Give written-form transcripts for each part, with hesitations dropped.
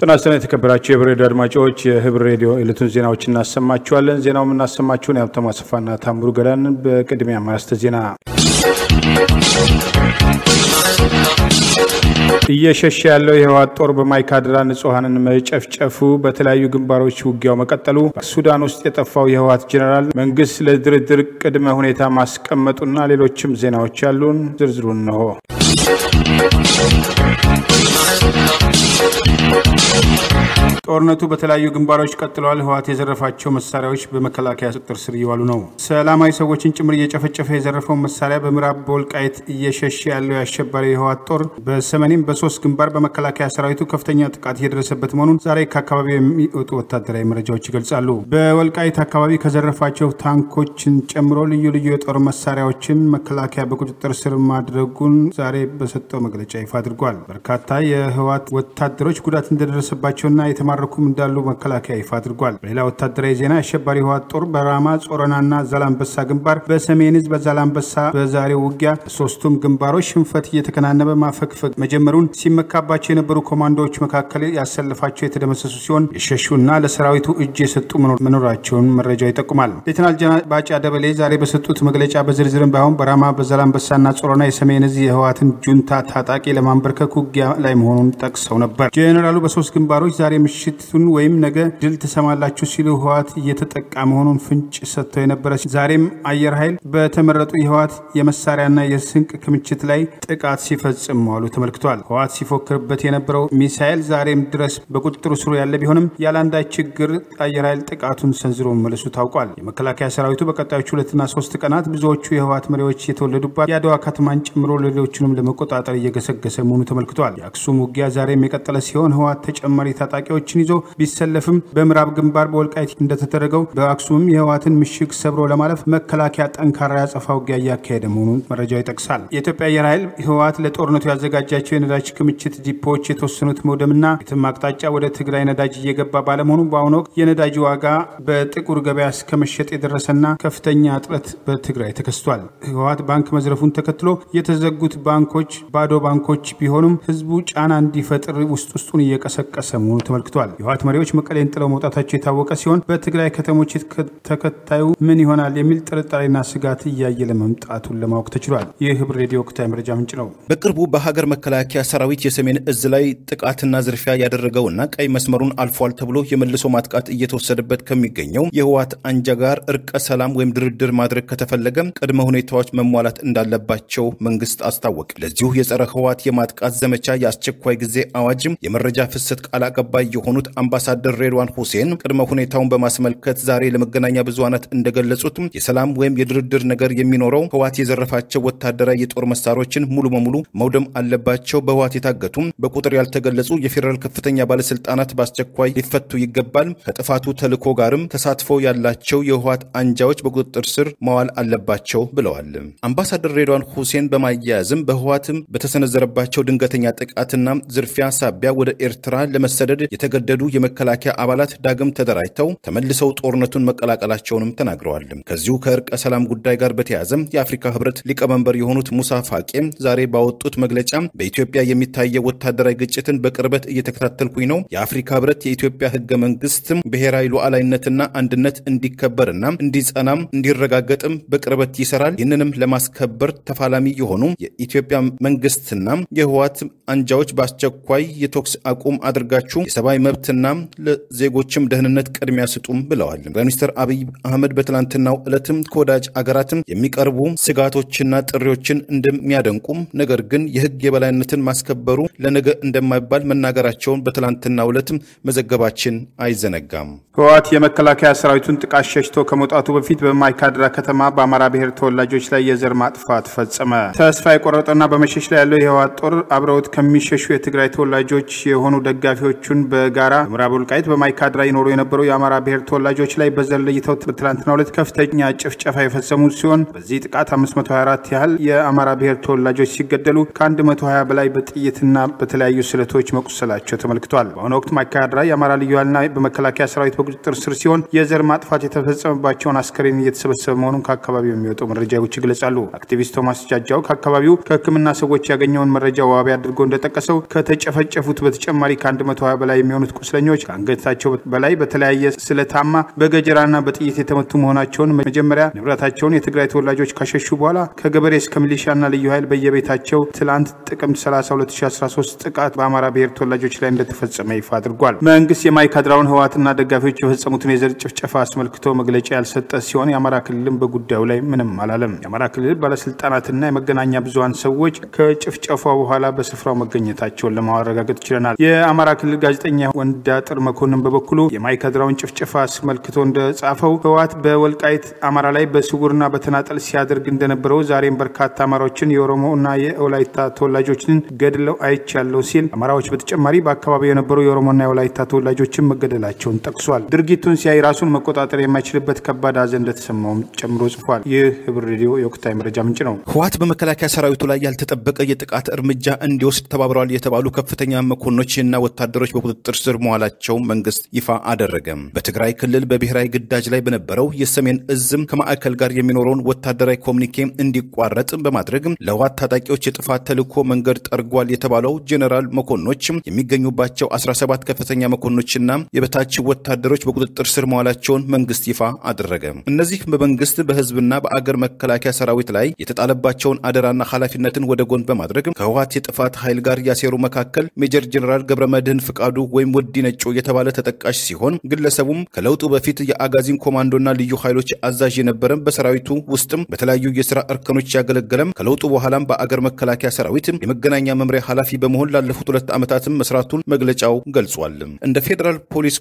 ተናስተን የተከበራችሁ የህብር ሬዲዮ አድማጮች የህብር ሬዲዮ ዕለቱን ዜናዎች እናሰማችኋለን። ዜናውን እናሰማችሁን ያብተማ ሰፋና ታምሩ ገዳን በቅድሚያ ማስተ ዜና እየሸሸ ያለው የህወሓት ጦር በማይካድራ ንጹሃንን መጨፍጨፉ በተለያዩ ግንባሮች ውጊያው መቀጠሉ ሱዳን ውስጥ የጠፋው የህወሓት ጄኔራል መንግስት ለድርድር ቅድመ ሁኔታ ማስቀመጡና ሌሎችም ዜናዎች ያሉን ዝርዝሩን ነው። ጦርነቱ በተለያዩ ግንባሮች ቀጥሏል። ህወሓት የዘረፋቸው መሳሪያዎች በመከላከያ ቁጥጥር ስር ይዋሉ ነው። ሰላማዊ ሰዎችን ጭምር እየጨፈጨፈ የዘረፈው መሳሪያ በምዕራብ ወልቃይት እየሸሸ ያለው ያሸባሪ የህወሓት ጦር በሰሜንም በ3 ግንባር በመከላከያ ሰራዊቱ ከፍተኛ ጥቃት እየደረሰበት መሆኑን ዛሬ ከአካባቢው የሚወጡ ወታደራዊ መረጃዎች ይገልጻሉ። በወልቃይት አካባቢ ከዘረፋቸው ታንኮችን ጨምሮ ልዩ ልዩ የጦር መሳሪያዎችን መከላከያ በቁጥጥር ስር ማድረጉን ዛሬ በሰጠው መግለጫ ይፋ አድርጓል። በርካታ የህወሓት ወታደሮች ጉዳት እንደደረሰባቸውና የተማረኩም እንዳሉ መከላከያ ይፋ አድርጓል። በሌላ ወታደራዊ ዜና አሸባሪ ህወሓት ጦር በራማ ጾረናና ዛላምበሳ ግንባር በሰሜን ህዝብ በዛላምበሳ በዛሬው ውጊያ ሶስቱም ግንባሮች ሽንፈት እየተከናነበ ማፈግፈግ መጀመሩን ሲመካባቸው የነበሩ ኮማንዶዎች መካከል ያሰለፋቸው የተደመሰሱ ሲሆን የሸሹና ለሰራዊቱ እጅ የሰጡ መኖራቸውን መረጃው ይጠቁማል። ሌተናል ጀነራል ባጫ ደበሌ ዛሬ በሰጡት መግለጫ በዝርዝርም ባይሆን በራማ በዛላምበሳና ጾረና የሰሜን ህዝብ የህወሓትን ጁንታ ታጣቂ ለማንበርከክ ውጊያ ላይ መሆኑን ጠቅሰው ነበር። ጄኔራሉ በ3 ግንባሮች ዛሬ ምሽቱን ወይም ነገ ድል ተሰማላችሁ ሲሉ ህወሓት እየተጠቃ መሆኑን ፍንጭ ሰጥተው የነበረ ዛሬም አየር ኃይል በተመረጡ የህወሓት የመሳሪያና የስንቅ ክምችት ላይ ጥቃት ሲፈጽም መዋሉ ተመልክቷል። ህወሓት ሲፎክርበት የነበረው ሚሳኤል ዛሬም ድረስ በቁጥጥሩ ስር ያለ ቢሆንም ያላንዳች ችግር አየር ኃይል ጥቃቱን ሰንዝሮ መመለሱ ታውቋል። የመከላከያ ሰራዊቱ በቀጣዮቹ 2 እና 3 ቀናት ብዙዎቹ የህወሓት መሪዎች የተወለዱባት የአድዋ ከተማን ጨምሮ ሌሎችንም ለመቆጣጠር እየገሰገሰ መሆኑ ተመልክቷል። የአክሱም ውጊያ ዛሬም የቀጠለ ሲሆን ህወሓት ተጨማሪ ታጣቂዎችን ይዞ ቢሰለፍም በምዕራብ ግንባር በወልቃይት እንደተደረገው በአክሱም የህወሓትን ምሽግ ሰብሮ ለማለፍ መከላከያ ጠንካራ ያጸፋ ውጊያ እያካሄደ መሆኑን መረጃው ይጠቅሳል። የኢትዮጵያ አየር ኃይል ህወሓት ለጦርነቱ ያዘጋጃቸው የነዳጅ ክምችት ዲፖዎች የተወሰኑት መውደምና የትም አቅጣጫ ወደ ትግራይ ነዳጅ እየገባ ባለመሆኑ በአሁኑ ወቅት የነዳጅ ዋጋ በጥቁር ገበያ እስከ መሸጥ የደረሰና ከፍተኛ እጥረት በትግራይ ተከስቷል። ህወሓት ባንክ መዝረፉን ተከትሎ የተዘጉት ባንኮች ባዶ ባንኮች ቢሆኑም ህዝቡ ጫና እንዲፈጥር ውስጡን እየቀሰቀሰ መሆኑ ተመልክቷል። የህወሓት መሪዎች መቀሌን ጥለው መውጣታቸው የታወቀ ሲሆን በትግራይ ከተሞች ተከታዩ ምን ይሆናል የሚል ጥርጣሬና ስጋት እያየለ መምጣቱን ለማወቅ ተችሏል። ይህ ህብር ሬዲዮ ወቅታዊ መረጃ ምንጭ ነው። በቅርቡ በሀገር መከላከያ ሰራዊት የሰሜን እዝ ላይ ጥቃትና ዝርፊያ ያደረገውና ቀይ መስመሩን አልፏል ተብሎ የመልሶ ማጥቃት እየተወሰደበት ከሚገኘው የህወሓት አንጃ ጋር እርቀ ሰላም ወይም ድርድር ማድረግ ከተፈለገ ቅድመ ሁኔታዎች መሟላት እንዳለባቸው መንግስት አስታወቀ። ለዚሁ የጸረ ህወሓት የማጥቃት ዘመቻ የአስቸኳይ ጊዜ አዋጅም የመረጃ ፍሰት ቃል አቀባይ የሆኑት አምባሳደር ሬድዋን ሁሴን ቅድመ ሁኔታውን በማስመልከት ዛሬ ለመገናኛ ብዙሃናት እንደገለጹት የሰላም ወይም የድርድር ነገር የሚኖረው ህወሓት የዘረፋቸው ወታደራዊ የጦር መሳሪያዎችን ሙሉ በሙሉ መውደም አለባቸው። በህወሓት የታገቱ በቁጥር ያልተገለጹ የፌደራል ከፍተኛ ባለስልጣናት በአስቸኳይ ሊፈቱ ይገባል። ከጥፋቱ ተልዕኮ ጋርም ተሳትፎ ያላቸው የህወሓት አንጃዎች በቁጥጥር ስር መዋል አለባቸው ብለዋል። አምባሳደር ሬድዋን ሁሴን በማያያዝም በህወሓትም በተሰነዘረባቸው ድንገተኛ ጥቃትና ዝርፊያ ሳቢያ ወደ ኤርትራ ለመሰደድ የተገደዱ የመከላከያ አባላት ዳግም ተደራጅተው ተመልሰው ጦርነቱን መቀላቀላቸውንም ተናግረዋል። ከዚሁ ከእርቀ ሰላም ጉዳይ ጋር በተያያዘ የአፍሪካ ህብረት ሊቀመንበር የሆኑት ሙሳ ፋቂ ዛሬ ባወጡት መግለጫ በኢትዮጵያ የሚታየው ወታደራዊ ግጭትን በቅርበት እየተከታተልኩኝ ነው። የአፍሪካ ህብረት የኢትዮጵያ ህገ መንግስት ብሔራዊ ሉዓላዊነትና አንድነት እንዲከበርና እንዲጸናም እንዲረጋገጥም በቅርበት ይሰራል። ይህንንም ለማስከበር ተፋላሚ የሆኑ የኢትዮጵያ መንግስትና የህወሓት አንጃዎች በአስቸኳይ የተኩስ አቁም አድርጋችሁ የሰብአዊ መብትና ለዜጎችም ደህንነት ቅድሚያ ስጡም ብለዋል። ሚኒስትር አብይ አህመድ በትላንትናው ዕለትም ከወዳጅ አገራትም የሚቀርቡ ስጋቶችና ጥሪዎችን እንደሚያደንቁም ነገር ግን የህግ የበላይነትን ማስከበሩ ለነገ እንደማይባል መናገራቸውን በትላንትናው ዕለትም መዘገባችን አይዘነጋም። ህወሓት የመከላከያ ሰራዊቱን ጥቃት ሸሽቶ ከመውጣቱ በፊት በማይካድራ ከተማ በአማራ ብሔር ተወላጆች ላይ የዘር ማጥፋት ፈጸመ። ተስፋ የቆረጠና በመሸሽ ላይ ያለው የህወሓት ጦር አብረውት ከሚሸሹ የትግራይ ተወላጆች የሆኑ ደጋፊዎቹን በጋራ ምዕራብ ወልቃይት በማይካድራ ይኖሩ የነበሩ የአማራ ብሔር ተወላጆች ላይ በዘር ለይተው በትላንትናው ዕለት ከፍተኛ ጭፍጨፋ የፈጸሙ ሲሆን በዚህ ጥቃት 524 ያህል የአማራ ብሔር ተወላጆች ሲገደሉ ከ120 በላይ በጥይትና በተለያዩ ስለቶች መቁሰላቸው ተመልክቷል። በአሁኑ ወቅት ማይካድራ የአማራ ልዩ ኃይልና በመከላከያ ሰራዊት በቁጥጥር ስር ሲሆን የዘር ማጥፋት የተፈጸመባቸውን አስከሬን እየተሰበሰበ መሆኑን ከአካባቢው የሚወጡ መረጃዎች ይገልጻሉ። አክቲቪስት ቶማስ ጃጃው ከአካባቢው ሕክምና ሰዎች ያገኘውን መረጃ ዋቢ አድርጎ እንደጠቀሰው ከተጨፈጨፉት በተጨማሪ ከ120 በላይ የሚሆኑት ቁስለኞች ከአንገታቸው በላይ በተለያየ ስለታማ በገጀራና በጥይት የተመቱ መሆናቸውን መጀመሪያ ንብረታቸውን የትግራይ ተወላጆች ካሸሹ በኋላ ከገበሬ እስከ ሚሊሻና ልዩ ኃይል በየቤታቸው ትላንት ጥቅምት 30 2013 ጥቃት በአማራ ብሔር ተወላጆች ላይ እንደተፈጸመ ይፋ አድርጓል። መንግስት የማይካድራውን ህወሓትና ደጋፊዎች የፈጸሙትን የዘር ጭፍጨፋ አስመልክቶ መግለጫ ያልሰጠ ሲሆን የአማራ ክልልም በጉዳዩ ላይ ምንም አላለም። የአማራ ክልል ባለስልጣናትና የመገናኛ ብዙሃን ሰዎች ከጭፍጨፋው በኋላ በስፍራው መገኘታቸውን ለማረጋገጥ ችለናል። የአማራ ክልል ጋዜጠኛ ወንዳጥር መኮንን በበኩሉ የማይካድራውን ጭፍጨፋ አስመልክቶ እንደጻፈው ህወሓት በወልቃይት አማራ ላይ በስውርና በተናጠል ሲያደርግ እንደነበረው ዛሬም በርካታ አማራዎችን የኦሮሞና የወላይታ ተወላጆችን ገድለው አይቻለው ሲል አማራዎች በተጨማሪ በአካባቢው የነበሩ የኦሮሞና የወላይታ ተወላጆችን መገደላቸውን ጠቅሷል። ድርጊቱን ሲያይ ራሱን መቆጣጠር የማይችልበት ከባድ ሐዘን እንደተሰማውም ጨምሮ ጽፏል። ይህ ህብር ሬዲዮ የወቅታዊ መረጃ ምንጭ ነው። ህወሓት በመከላከያ ሰራዊቱ ላይ ያልተጠበቀ የጥቃት እርምጃ እንዲወስድ ተባብረዋል የተባሉ ከፍተኛ መኮንኖችና ወታደሮች በቁጥጥር ስር መዋላቸው መንግስት ይፋ አደረገ። በትግራይ ክልል በብሔራዊ ግዳጅ ላይ በነበረው የሰሜን እዝም ከማዕከል ጋር የሚኖረውን ወታደራዊ ኮሚኒኬ እንዲቋረጥ በማድረግ ለህወሓት ታጣቂዎች የጥፋት ተልዕኮ መንገድ ጠርጓል የተባለው ጄኔራል መኮንኖች የሚገኙባቸው 17 ከፍተኛ መኮንኖችና የበታች ወታደሮች በቁጥጥር ስር መዋላቸውን መንግስት ይፋ አደረገ። እነዚህ በመንግስት በህዝብና በአገር መከላከያ ሰራዊት ላይ የተጣለባቸውን አደራና ኃላፊነትን ወደ ጎን በማድረግ ከህወሓት የጥፋት ኃይል ጋር ያሴሩ መካከል ሜጀር ጄኔራል ገብረመድህን ፍቃዱ ወይም ወዲ ነጮ የተባለ ተጠቃሽ ሲሆን ግለሰቡም ከለውጡ በፊት የአጋዚን ኮማንዶና ልዩ ኃይሎች አዛዥ የነበረ በሰራዊቱ ውስጥም በተለያዩ የሥራ እርከኖች ያገለገለም ከለውጡ በኋላም በአገር መከላከያ ሰራዊት የመገናኛ መምሪያ ኃላፊ በመሆን ላለፉት 2 ዓመታትም መስራቱን መግለጫው ገልጿል። እንደ ፌደራል ፖሊስ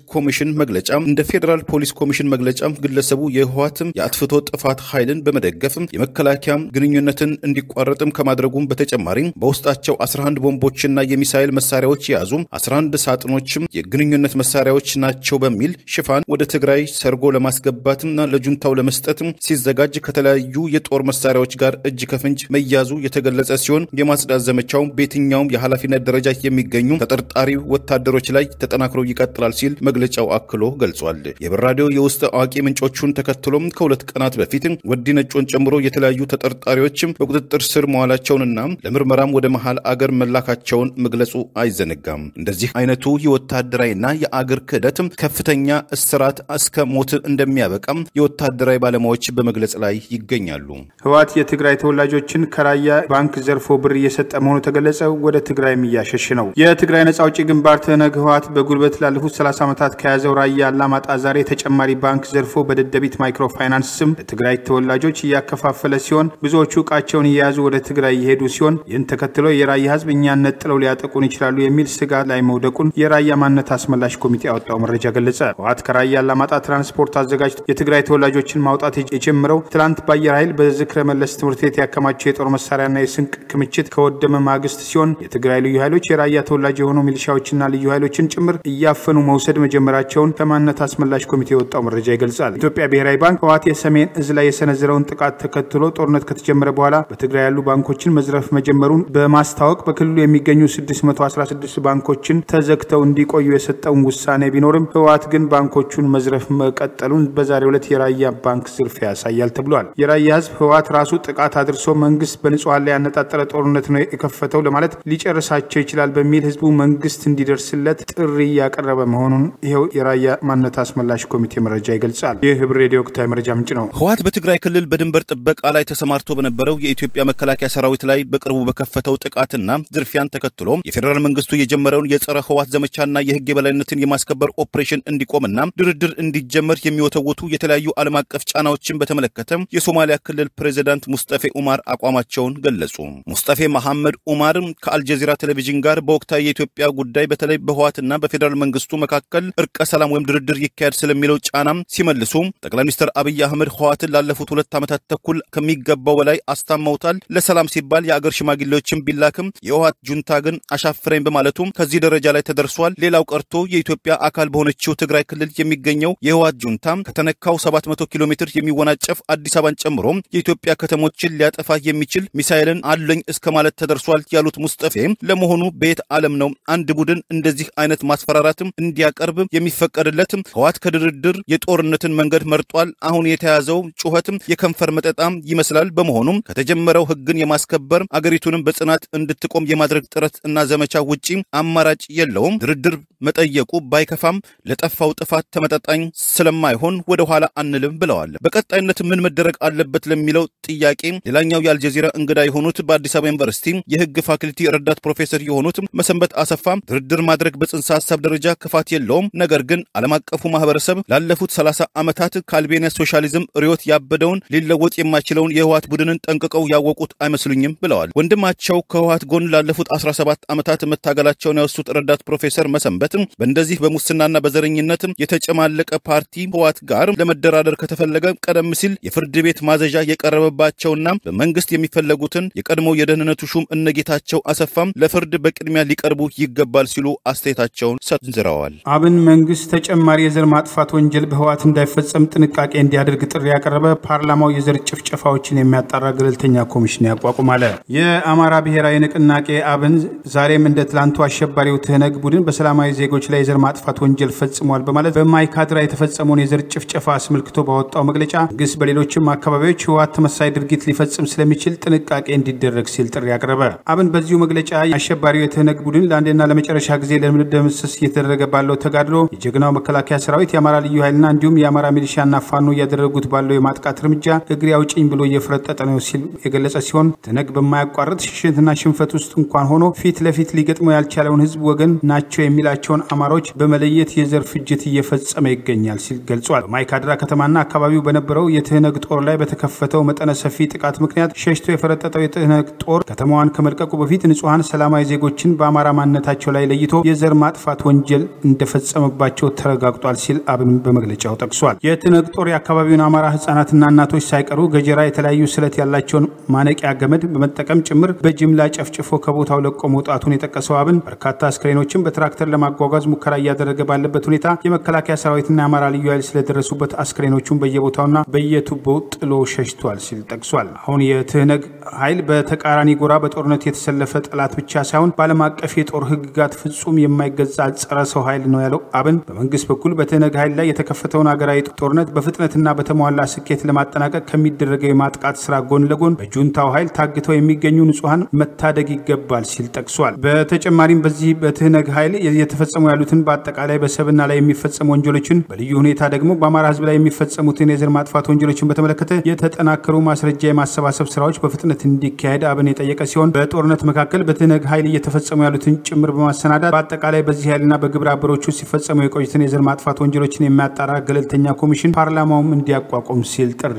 ኮሚሽን መግለጫ ግለሰቡ የህወሓትም የአጥፍቶ ጥፋት ኃይልን በመደገፍ የመከላከያ ግንኙነትን እንዲቋረጥም ከማድረጉም በተጨማሪ በውስጣቸው 11 ቦምቦችና የሚሳኤል መሳሪያዎች የያዙ 11 ሳጥኖችም የግንኙነት መሳሪያዎች ናቸው በሚል ሽፋን ወደ ትግራይ ሰርጎ ለማስገባትና ለጁንታው ለመስጠት ሲዘጋጅ ከተለያዩ የጦር መሳሪያዎች ጋር እጅ ከፍንጅ መያዙ የተገለጸ ሲሆን የማጽዳት ዘመቻው በየትኛውም የኃላፊነት ደረጃ የሚገኙ ተጠርጣሪ ወታደሮች ላይ ተጠናክሮ ይቀጥላል ሲል መግለጫው አክሎ ገልጿል። የብራዲዮ የውስጥ አዋቂ ምንጮቹን ተከትሎም ከ2 ቀናት በፊት ወዲ ነጮን ጨምሮ የተለያዩ ተጠርጣሪዎች በቁጥጥር ስር መዋላቸውንና ለምርመራም ወደ መሃል አገር መላካቸውን መግለጹ አይዘነጋም። እንደዚህ አይነቱ የወታደራዊና የአገር ክህደት ከፍተኛ እስራት እስከ ሞት እንደሚያበቃም የወታደራዊ ባለሙያዎች በመግለጽ ላይ ይገኛሉ። ህወሓት የትግራይ ተወላጆችን ከራያ ባንክ ዘርፎ ብር እየሰጠ መሆኑ ተገለጸ። ወደ ትግራይም እያሸሽ ነው። የትግራይ ነጻ አውጪ ግንባር ትነግ ህወሓት በጉልበት ላለፉት 30 ዓመታት ከያዘው ራያ አላማጣ ዛሬ ተጨማሪ ባንክ ዘርፎ በደደቢት ማይክሮ ፋይናንስ ስም ለትግራይ ተወላጆች እያከፋፈለ ሲሆን ብዙዎቹ ዕቃቸውን እየያዙ ወደ ትግራይ እየሄዱ ሲሆን ይህን ተከትሎ የራያ ህዝብ እኛን ነጥለው ሊያጠቁን ይችላሉ የሚል ስጋት ላይ መውደቁን የራያ ማንነት አስመላሽ ኮሚቴ ያወጣው መረጃ ገለጸ። ህወሓት ከራያ አላማጣ ትራንስፖርት አዘጋጅቶ የትግራይ ተወላጆችን ማውጣት የጀመረው ትላንት በአየር ኃይል በዝክረ መለስ ትምህርት ቤት ያከማቸው የጦር መሳሪያና የስንቅ ክምችት ከወደመ ማግስት ሲሆን የትግራይ ልዩ ኃይሎች የራያ ተወላጅ የሆኑ ሚሊሻዎችና ልዩ ኃይሎችን ጭምር እያፈኑ መውሰድ መጀመራቸውን ከማንነት አስመላሽ ኮሚቴ የወጣው መረጃ ይገልጻል። ኢትዮጵያ ብሔራዊ ባንክ ህወሓት የሰሜን እዝ ላይ የሰነዘረውን ጥቃት ተከትሎ ጦርነት ከተጀመረ በኋላ በትግራይ ያሉ ባንኮችን መዝረፍ መጀመሩን በማስታወቅ በክልሉ የሚገኙ 616 ባንኮችን ተዘግተው እንዲቆዩ የሰጠውን ውሳኔ ቢኖርም ህወሓት ግን ባንኮቹን መዝረፍ መቀጠሉን በዛሬው ዕለት የራያ ባንክ ዝርፊያ ያሳያል ተብሏል። የራያ ህዝብ ህወሓት ራሱ ጥቃት አድርሶ መንግስት በንጹሃን ላይ ያነጣጠረ ጦርነት ነው የከፈተው ለማለት ሊጨርሳቸው ይችላል በሚል ህዝቡ መንግስት እንዲደርስለት ጥሪ ያቀረበ መሆኑን ይሄው የራያ ማንነት አስመላሽ ኮሚቴ መረጃ ይገልጻል። ይህ ህብር ሬዲዮ ወቅታዊ መረጃ ምንጭ ነው። ህወሓት በትግራይ ክልል በድንበር ጥበቃ ላይ ተሰማርቶ በነበረው የኢትዮጵያ መከላከያ ሰራዊት ላይ በቅርቡ በከፈተው ጥቃትና ዝርፊያን ተከትሎ የፌደራል መንግስቱ የጀመረውን የጸረ ህወሓት ዘመቻና የህግ የበላይነትን የማስከበር ኦፕሬሽን እንዲቆምና ድርድር እንዲጀመር የሚወተውቱ የተለያዩ ዓለም አቀፍ ጫናዎችን በተመለከተ የሶማሊያ ክልል ፕሬዝዳንት ሙስጠፌ ኡማር አቋማቸውን ገለጹ። ሙስጠፌ መሐመድ ኡማር ከአልጀዚራ ቴሌቪዥን ጋር በወቅታዊ የኢትዮጵያ ጉዳይ በተለይ በህወሓትና በፌደራል መንግስቱ መካከል እርቀ ሰላም ወይም ድርድር ይካሄድ ስለሚለው ጫናም ሲመልሱ ጠቅላይ ሚኒስትር አብይ አህመድ ህወሓትን ላለፉት 2 ዓመታት ተኩል ከሚገባው በላይ አስታመውታል። ለሰላም ሲባል የአገር ሽማግሌዎችን ቢላክም የህወሓት ጁንታ ግን አሻፍረኝ በማለቱ ከዚህ ደረጃ ላይ ተደርሷል። ሌላው ቀርቶ የኢትዮጵያ አካል በሆነችው ትግራይ ክልል የሚገኘው የህወሓት ጁንታ ከተነካው 700 ኪሎ ሜትር የሚወናጨፍ አዲስ አበባን ጨምሮ የኢትዮጵያ ከተሞችን ሊያጠፋ የሚችል ሚሳኤልን አለኝ እስከ ማለት ተደርሷል ያሉት ሙስጠፌ ለመሆኑ በየት ዓለም ነው አንድ ቡድን እንደዚህ አይነት ማስፈራራትም እንዲያቀርብ የሚፈቀድለት? ህወሓት ከድርድር የጦርነትን መንገድ መርጧል። አሁን የተያዘው ጩኸትም የከንፈር መጠጣም ይመስላል። በመሆኑም ከተጀመረው ህግን የማስከበር ማስከበር አገሪቱንም በጽናት እንድትቆም የማድረግ ጥረት እና ዘመቻ ውጪ አማራጭ የለውም። ድርድር መጠየቁ ባይከፋም ለጠፋው ጥፋት ተመጣጣኝ ስለማይሆን ወደ ኋላ አንልም ብለዋል። በቀጣይነት ምን መደረግ አለበት ለሚለው ጥያቄ ሌላኛው የአልጀዚራ እንግዳ የሆኑት በአዲስ አበባ ዩኒቨርሲቲ የህግ ፋክልቲ ረዳት ፕሮፌሰር የሆኑት መሰንበት አሰፋ ድርድር ማድረግ በጽንሰ ሐሳብ ደረጃ ክፋት የለውም፣ ነገር ግን ዓለም አቀፉ ማህበረሰብ ላለፉት 30 ዓመታት ከአልቤኒያ ሶሻሊዝም ርዮት ያበደውን ሊለወጥ የማይችለውን የህወሓት ቡድንን ጠንቅቀው ያወቁት አይመስሉኝም ብለዋል። ወንድማቸው ከህወሓት ጎን ላለፉት 17 ዓመታት መታገላቸውን ያወሱት ረዳት ፕሮፌሰር መሰንበት በእንደዚህ በሙስናና በዘረኝነት የተጨማለቀ ፓርቲ ህወሓት ጋር ለመደራደር ከተፈለገ ቀደም ሲል የፍርድ ቤት ማዘዣ የቀረበባቸውና በመንግስት የሚፈለጉትን የቀድሞ የደህንነቱ ሹም እነጌታቸው አሰፋም ለፍርድ በቅድሚያ ሊቀርቡ ይገባል ሲሉ አስተያየታቸውን ሰንዝረዋል። አብን መንግስት ተጨማሪ የዘር ማጥፋት ወንጀል በህወሓት እንዳይፈጸም ጥንቃቄ እንዲያደርግ ጥሪ ያቀረበ፣ ፓርላማው የዘር ጭፍጨፋዎችን የሚያጣራ ገለልተኛ ኮሚሽን ያቋቁማል። የአማራ ብሔራዊ ንቅናቄ አብን ዛሬም እንደ ትላንቱ አሸባሪው ትህነግ ቡድን በሰላማዊ ዜጎች ላይ የዘር ማጥፋት ወንጀል ፈጽሟል በማለት በማይካድራ የተፈጸመውን የዘር ጭፍጨፋ አስመልክቶ ባወጣው መግለጫ መንግስት በሌሎችም አካባቢዎች ህወሓት ተመሳሳይ ድርጊት ሊፈጽም ስለሚችል ጥንቃቄ እንዲደረግ ሲል ጥሪ ያቀረበ። አብን በዚሁ መግለጫ አሸባሪው የትህነግ ቡድን ለአንዴና ለመጨረሻ ጊዜ ለመደምሰስ እየተደረገ ባለው ተጋድሎ የጀግናው መከላከያ ሰራዊት፣ የአማራ ልዩ ኃይልና እንዲሁም የአማራ ሚሊሻና ፋኖ እያደረጉት ባለው የማጥቃት እርምጃ እግሬ አውጪኝ ብሎ እየፈረጠጠ ነው ሲል የገለጸ ሲሆን ትህነግ በማያቋርጥ ሽሽትና ሽንፈት ውስጥ እንኳን ሆኖ ፊት ለፊት ሊገጥመው ያልቻለውን ህዝብ ወገን ናቸው የሚላቸውን አማሮች በመለየት የዘር ፍጅት እየፈጸመ ይገኛል ሲል ገልጿል። በማይካድራ ከተማና አካባቢው በነበረው የትህነግ ጦር ላይ በተከፈተው መጠነ ሰፊ ጥቃት ምክንያት ሸሽቶ የፈረጠጠው የትህነግ ጦር ከተማዋን ከመልቀቁ በፊት ንጹሃን ሰላማዊ ዜጎችን በአማራ ማንነታቸው ላይ ለይቶ የዘር ማጥፋት ወንጀል እንደፈጸመባቸው ተረጋግጧል ሲል አብን በመግለጫው ጠቅሷል። የትህነግ ጦር የአካባቢውን አማራ ህጻናትና እናቶች ሳይቀሩ ገጀራ፣ የተለያዩ ስለት ያላቸውን ማነቂያ ገመድ በመጠቀም ጭምር በጅምላ ጨፍጭፎ ከቦታው ለቆ መውጣቱን የጠቀሰው አብን በርካታ አስክሬኖችን በትራክተር ለማጓጓዝ ሙከራ እያደረገ ባለበት ሁኔታ የመከላከያ ሰራዊትና የአማራ ልዩ ኃይል ስለደረሱበት አስክሬኖቹን በየቦታውና በየቱቦው ጥሎ ሸሽቷል ሲል ጠቅሷል። አሁን የትህነግ ኃይል በተቃራኒ ጎራ በጦርነት የተሰለፈ ጠላት ብቻ ሳይሆን በዓለም አቀፍ የጦር ህግጋት ፍጹም የማይገዛ ጸረ ሰው ኃይል ነው ያለው አብን በመንግስት በኩል በትህነግ ኃይል ላይ የተከፈተውን ሀገራዊ ጦርነት በፍጥነትና በተሟላ ስኬት ለማጠናቀቅ ከሚደረገው የማጥቃት ስራ ጎን ለጎን በጁንታው ኃይል ታግተው የሚገኙ ንጹሃን መታደግ ይገባል ሲል ጠቅሷል። በተጨማሪም በዚህ በትህነግ ኃይል የተፈጸሙ ያሉትን በአጠቃላይ በሰብና ላይ የሚፈጸሙ ወንጀሎችን በልዩ ሁኔታ ደግሞ በአማራ ህዝብ ላይ የሚፈጸሙትን የዘር ማጥፋት ወንጀሎችን በተመለከተ የተጠናከሩ ማስረጃ የማሰባሰብ ስራዎች በፍጥነት እንዲካሄድ አብን የጠየቀ ሲሆን በጦርነት መካከል በትህነግ ኃይል እየተፈጸሙ ያሉትን ጭምር በማሰናዳት በአጠቃላይ በዚህ ኃይልና በግብረ አበሮቹ ሲፈጸሙ የቆዩትን የዘር ማጥፋት ወንጀሎችን የሚያጣራ ገለልተኛ ኮሚሽን ፓርላማውም እንዲያቋቁም ሲል ጥሪ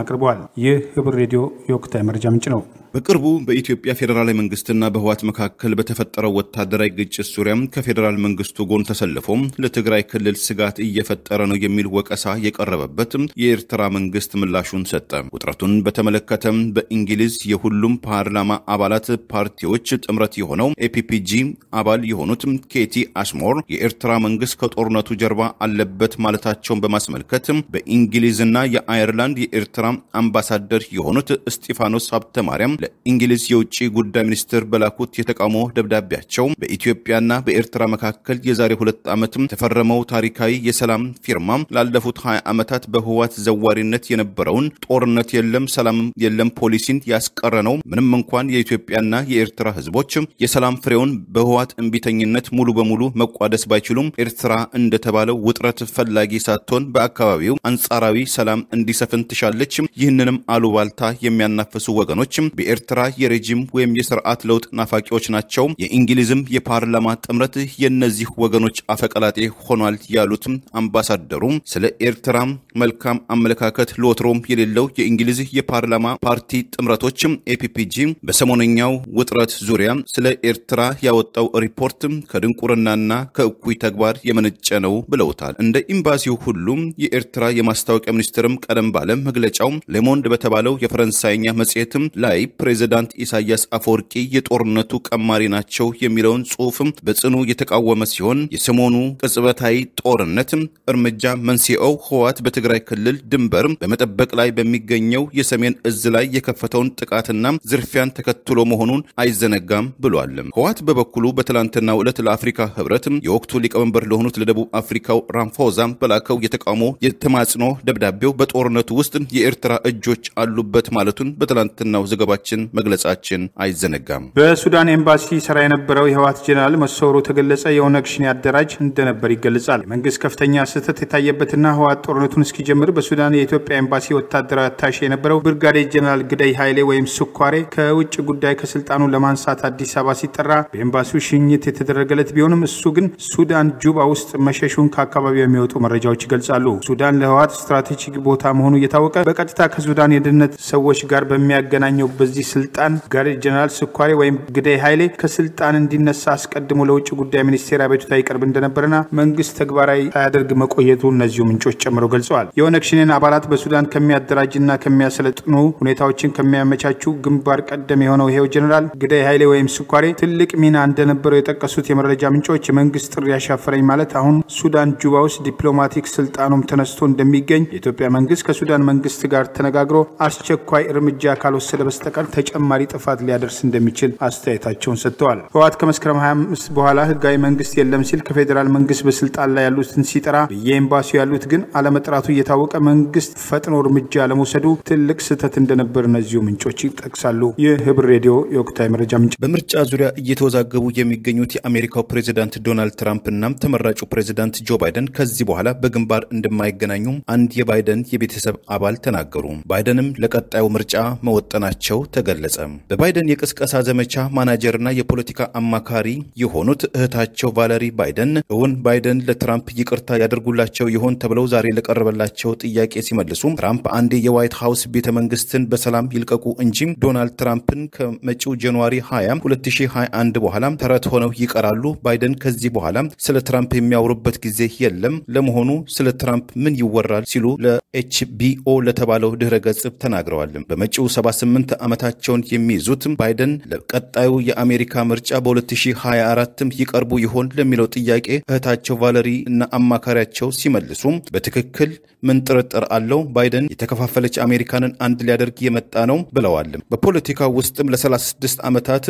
አቅርቧል። ይህ ህብር ሬዲዮ የወቅታዊ መረጃ ምንጭ ነው። በቅርቡ በኢትዮጵያ ፌዴራላዊ መንግስትና በህወሓት መካከል በተፈጠረው ወታደራዊ ግጭት ዙሪያ ከፌዴራል መንግስቱ ጎን ተሰልፎ ለትግራይ ክልል ስጋት እየፈጠረ ነው የሚል ወቀሳ የቀረበበት የኤርትራ መንግስት ምላሹን ሰጠ። ውጥረቱን በተመለከተ በእንግሊዝ የሁሉም ፓርላማ አባላት ፓርቲዎች ጥምረት የሆነው ኤፒፒጂ አባል የሆኑት ኬቲ አሽሞር የኤርትራ መንግስት ከጦርነቱ ጀርባ አለበት ማለታቸውን በማስመልከት በእንግሊዝና የአየርላንድ የኤርትራ አምባሳደር የሆኑት እስጢፋኖስ ሀብተማርያም ለእንግሊዝ የውጭ ጉዳይ ሚኒስትር በላኩት የተቃውሞ ደብዳቤያቸው በኢትዮጵያና በኤርትራ መካከል የዛሬ 2 ዓመት ተፈረመው ታሪካዊ የሰላም ፊርማ ላለፉት 20 ዓመታት በህወሓት ዘዋሪነት የነበረውን ጦርነት የለም ሰላም የለም ፖሊሲን ያስቀረ ነው። ምንም እንኳን የኢትዮጵያና የኤርትራ ህዝቦች የሰላም ፍሬውን በህወሓት እንቢተኝነት ሙሉ በሙሉ መቋደስ ባይችሉም ኤርትራ እንደተባለው ውጥረት ፈላጊ ሳትሆን በአካባቢው አንጻራዊ ሰላም እንዲሰፍን ትሻለች። ይህንንም አሉባልታ የሚያናፍሱ ወገኖች ኤርትራ የሬጂም ወይም የሥርዓት ለውጥ ናፋቂዎች ናቸው። የእንግሊዝም የፓርላማ ጥምረት የነዚህ ወገኖች አፈቀላጤ ሆኗል ያሉት አምባሳደሩ ስለ ኤርትራ መልካም አመለካከት ለወትሮም የሌለው የእንግሊዝ የፓርላማ ፓርቲ ጥምረቶች ኤፒፒጂ በሰሞነኛው ውጥረት ዙሪያ ስለ ኤርትራ ያወጣው ሪፖርት ከድንቁርናና ከእኩይ ተግባር የመነጨ ነው ብለውታል። እንደ ኤምባሲው ሁሉ የኤርትራ የማስታወቂያ ሚኒስትርም ቀደም ባለ መግለጫው ሌሞንድ በተባለው የፈረንሳይኛ መጽሔት ላይ ፕሬዝዳንት ኢሳያስ አፈወርቂ የጦርነቱ ቀማሪ ናቸው የሚለውን ጽሑፍም በጽኑ የተቃወመ ሲሆን የሰሞኑ ቅጽበታዊ ጦርነት እርምጃ መንስኤው ህወሓት በትግራይ ክልል ድንበር በመጠበቅ ላይ በሚገኘው የሰሜን እዝ ላይ የከፈተውን ጥቃትና ዝርፊያን ተከትሎ መሆኑን አይዘነጋም ብሏል። ህወሓት በበኩሉ በትላንትናው ዕለት ለአፍሪካ ህብረት የወቅቱ ሊቀመንበር ለሆኑት ለደቡብ አፍሪካው ራምፎዛ በላከው የተቃውሞ የተማጽኖ ደብዳቤው በጦርነቱ ውስጥ የኤርትራ እጆች አሉበት ማለቱን በትላንትናው ዘገባችን መሆናችን መግለጻችን አይዘነጋም። በሱዳን ኤምባሲ ሰራ የነበረው የህወሓት ጄኔራል መሰወሩ ተገለጸ። የኦነግ ሸኔ አደራጅ እንደነበር ይገልጻል። መንግስት ከፍተኛ ስህተት የታየበትና ህወሓት ጦርነቱን እስኪጀምር በሱዳን የኢትዮጵያ ኤምባሲ ወታደራዊ አታሼ የነበረው ብርጋዴር ጄኔራል ግደይ ኃይሌ ወይም ስኳሬ ከውጭ ጉዳይ ከስልጣኑ ለማንሳት አዲስ አበባ ሲጠራ በኤምባሲው ሽኝት የተደረገለት ቢሆንም እሱ ግን ሱዳን ጁባ ውስጥ መሸሹን ከአካባቢው የሚወጡ መረጃዎች ይገልጻሉ። ሱዳን ለህወሓት ስትራቴጂክ ቦታ መሆኑ እየታወቀ በቀጥታ ከሱዳን የደህንነት ሰዎች ጋር በሚያገናኘው በዚህ ስልጣን ብርጋዴር ጄኔራል ስኳሬ ወይም ግደይ ኃይሌ ከስልጣን እንዲነሳ አስቀድሞ ለውጭ ጉዳይ ሚኒስቴር አቤቱታ ይቀርብ እንደነበረና መንግስት ተግባራዊ ሳያደርግ መቆየቱ እነዚሁ ምንጮች ጨምረው ገልጸዋል። የኦነግ ሸኔን አባላት በሱዳን ከሚያደራጅና ከሚያሰለጥኑ ሁኔታዎችን ከሚያመቻቹ ግንባር ቀደም የሆነው ይሄው ጄኔራል ግደይ ኃይሌ ወይም ስኳሬ ትልቅ ሚና እንደነበረው የጠቀሱት የመረጃ ምንጮች የመንግስት ጥሪ ያሻፈረኝ ማለት አሁን ሱዳን ጁባ ውስጥ ዲፕሎማቲክ ስልጣኑም ተነስቶ እንደሚገኝ የኢትዮጵያ መንግስት ከሱዳን መንግስት ጋር ተነጋግሮ አስቸኳይ እርምጃ ካልወሰደ በስተቀር ተጨማሪ ጥፋት ሊያደርስ እንደሚችል አስተያየታቸውን ሰጥተዋል። ህወሓት ከመስከረም 25 በኋላ ህጋዊ መንግስት የለም ሲል ከፌዴራል መንግስት በስልጣን ላይ ያሉትን ሲጠራ በየኤምባሲው ያሉት ግን አለመጥራቱ እየታወቀ መንግስት ፈጥኖ እርምጃ ለመውሰዱ ትልቅ ስህተት እንደነበር እነዚሁ ምንጮች ይጠቅሳሉ። ይህ ህብር ሬዲዮ የወቅታዊ መረጃ ምንጭ። በምርጫ ዙሪያ እየተወዛገቡ የሚገኙት የአሜሪካው ፕሬዚዳንት ዶናልድ ትራምፕ እና ተመራጩ ፕሬዚዳንት ጆ ባይደን ከዚህ በኋላ በግንባር እንደማይገናኙ አንድ የባይደን የቤተሰብ አባል ተናገሩ። ባይደንም ለቀጣዩ ምርጫ መወጠናቸው ተገለጸ። በባይደን የቅስቀሳ ዘመቻ ማናጀርና የፖለቲካ አማካሪ የሆኑት እህታቸው ቫለሪ ባይደን እውን ባይደን ለትራምፕ ይቅርታ ያደርጉላቸው ይሆን ተብለው ዛሬ ለቀረበላቸው ጥያቄ ሲመልሱ ትራምፕ አንዴ የዋይት ሃውስ ቤተመንግስትን በሰላም ይልቀቁ እንጂ ዶናልድ ትራምፕን ከመጪው ጃንዋሪ 20 2021 በኋላ ተረት ሆነው ይቀራሉ። ባይደን ከዚህ በኋላ ስለ ትራምፕ የሚያወሩበት ጊዜ የለም። ለመሆኑ ስለ ትራምፕ ምን ይወራል ሲሉ ለኤችቢኦ ለተባለው ድህረ ገጽ ተናግረዋል። በመጪው 78 ዓመታቸውን የሚይዙት ባይደን ለቀጣዩ የአሜሪካ ምርጫ በ2024 ይቀርቡ ይሆን ለሚለው ጥያቄ እህታቸው ቫለሪ እና አማካሪያቸው ሲመልሱ በትክክል ምን ጥርጥር አለው? ባይደን የተከፋፈለች አሜሪካንን አንድ ሊያደርግ የመጣ ነው ብለዋል። በፖለቲካ ውስጥም ለ36 ዓመታት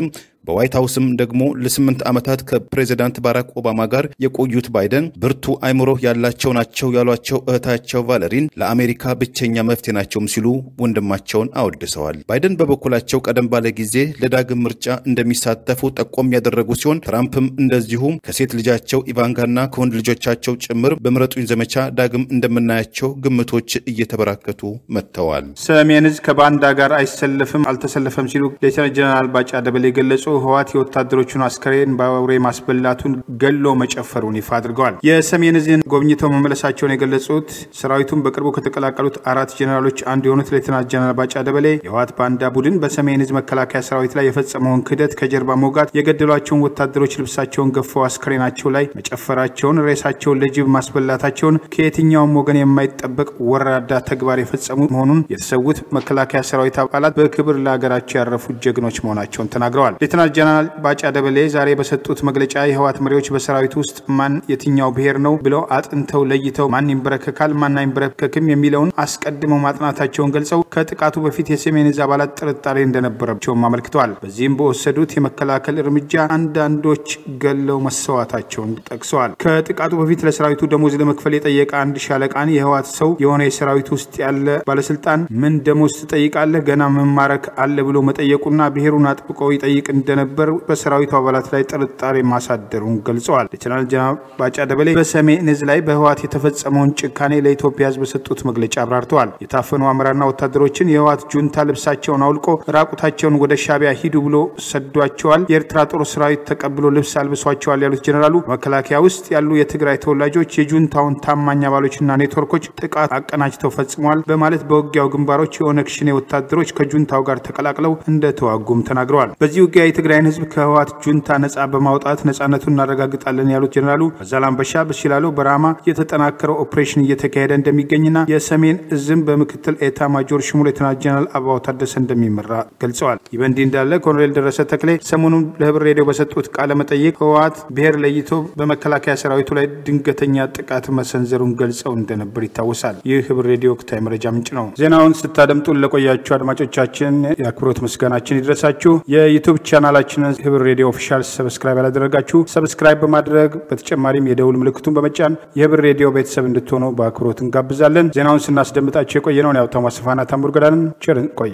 በዋይት ሃውስም ደግሞ ለ8 ዓመታት ከፕሬዚዳንት ባራክ ኦባማ ጋር የቆዩት ባይደን ብርቱ አይምሮ ያላቸው ናቸው ያሏቸው እህታቸው ቫለሪን ለአሜሪካ ብቸኛ መፍትሄ ናቸውም ሲሉ ወንድማቸውን አወድሰዋል። ባይደን በበኩላቸው ቀደም ባለ ጊዜ ለዳግም ምርጫ እንደሚሳተፉ ጠቆም ያደረጉ ሲሆን ትራምፕም እንደዚሁ ከሴት ልጃቸው ኢቫንካና ከወንድ ልጆቻቸው ጭምር በምረጡኝ ዘመቻ ዳግም እንደምናያቸው ግምቶች እየተበራከቱ መጥተዋል። ሰሜን ዕዝ ከባንዳ ጋር አይሰለፍም አልተሰለፈም ሲሉ ሌተናንት ጀነራል ባጫ ደበሌ ገለጹ። ህወሓት የወታደሮቹን አስከሬን በአውሬ ማስበላቱን ገሎ መጨፈሩን ይፋ አድርገዋል። የሰሜን ዕዝን ጎብኝተው መመለሳቸውን የገለጹት ሰራዊቱን በቅርቡ ከተቀላቀሉት 4 ጀነራሎች አንዱ የሆኑት ሌተናንት ጀነራል ባጫ ደበሌ የህወሓት ባንዳ ቡድን በሰሜን ዕዝ መከላከያ ሰራዊት ላይ የፈጸመውን ክህደት ከጀርባ መውጋት የገደሏቸውን ወታደሮች ልብሳቸውን ገፈው አስከሬናቸው ላይ መጨፈራቸውን ሬሳቸውን ለጅብ ማስበላታቸውን ከየትኛውም ወገን የማይጠበቅ ወራዳ ተግባር የፈጸሙ መሆኑን የተሰዉት መከላከያ ሰራዊት አባላት በክብር ለሀገራቸው ያረፉ ጀግኖች መሆናቸውን ተናግረዋል። ሌተናንት ጀነራል ባጫ ደበሌ ዛሬ በሰጡት መግለጫ የህወሓት መሪዎች በሰራዊት ውስጥ ማን የትኛው ብሔር ነው ብለው አጥንተው ለይተው ማን ይንበረከካል ማን አይንበረከክም የሚለውን አስቀድመው ማጥናታቸውን ገልጸው ከጥቃቱ በፊት የሰሜን ዕዝ አባላት ጥርጣሬ እንደነበረባቸውም አመልክተዋል። በዚህም በወሰዱት የመከላከል እርምጃ አንዳንዶች ገለው መሰዋታቸውን ጠቅሰዋል። ከጥቃቱ በፊት ለሰራዊቱ ደሞዝ ለመክፈል የጠየቀ አንድ ሻለቃን የህወሓት ሰው የሆነ የሰራዊት ውስጥ ያለ ባለስልጣን ምን ደሞዝ ትጠይቃለህ ገና መማረክ አለ ብሎ መጠየቁና ብሔሩን አጥብቆ ይጠይቅ እንደነበር በሰራዊቱ አባላት ላይ ጥርጣሬ ማሳደሩን ገልጸዋል። ሌተናንት ጀነራል ባጫ ደበሌ በሰሜን ዕዝ ላይ በህወሓት የተፈጸመውን ጭካኔ ለኢትዮጵያ ህዝብ በሰጡት መግለጫ አብራርተዋል። የታፈኑ አመራርና ወታደሮችን የህወሓት ጁንታ ልብሳቸውን አውልቆ ራቁታቸውን ወደ ሻቢያ ሂዱ ብሎ ሰዷቸዋል። የኤርትራ ጦር ሰራዊት ተቀብሎ ልብስ አልብሷቸዋል ያሉት ጀነራሉ መከላከያ ውስጥ ያሉ የትግራይ ተወላጆች የጁንታውን ታማኝ አባሎችና ኔትወርኮች ጥቃት አቀናጅተው ፈጽመዋል በማለት በውጊያው ግንባሮች የኦነግ ሸኔ ወታደሮች ከጁንታው ጋር ተቀላቅለው እንደተዋጉም ተናግረዋል። በዚህ ውጊያ የትግራይን ህዝብ ከህወሓት ጁንታ ነጻ በማውጣት ነጻነቱን እናረጋግጣለን ያሉት ጀነራሉ በዛላምበሻ በሽላሎ በራማ የተጠናከረው ኦፕሬሽን እየተካሄደ እንደሚገኝና የሰሜን ዕዝም በምክትል ኤታ ማጆር ሹሙ ሌተናንት ጀነራል አበባው ታደሰ እንደሚመራ ገልጸዋል። ይህ በእንዲህ እንዳለ ኮሎኔል ደረሰ ተክሌ ሰሞኑን ለህብር ሬዲዮ በሰጡት ቃለ መጠይቅ ህወሓት ብሔር ለይቶ በመከላከያ ሰራዊቱ ላይ ድንገተኛ ጥቃት መሰንዘሩን ገልጸው እንደነበር ይታወሳል። ይህ ህብር ሬዲዮ ወቅታዊ መረጃ ምንጭ ነው። ዜናውን ስታደምጡ ለቆያችሁ አድማጮቻችን የአክብሮት ምስጋናችን ይድረሳችሁ። የዩቲዩብ ቻናል ቻናላችንን ህብር ሬዲዮ ኦፊሻል ሰብስክራይብ ያላደረጋችሁ ሰብስክራይብ በማድረግ በተጨማሪም የደውል ምልክቱን በመጫን የህብር ሬዲዮ ቤተሰብ እንድትሆኑ በአክብሮት እንጋብዛለን። ዜናውን ስናስደምጣችሁ የቆየነውን ያውታው ማስፋና ታምቡር ገዳንን ቸር ቆይ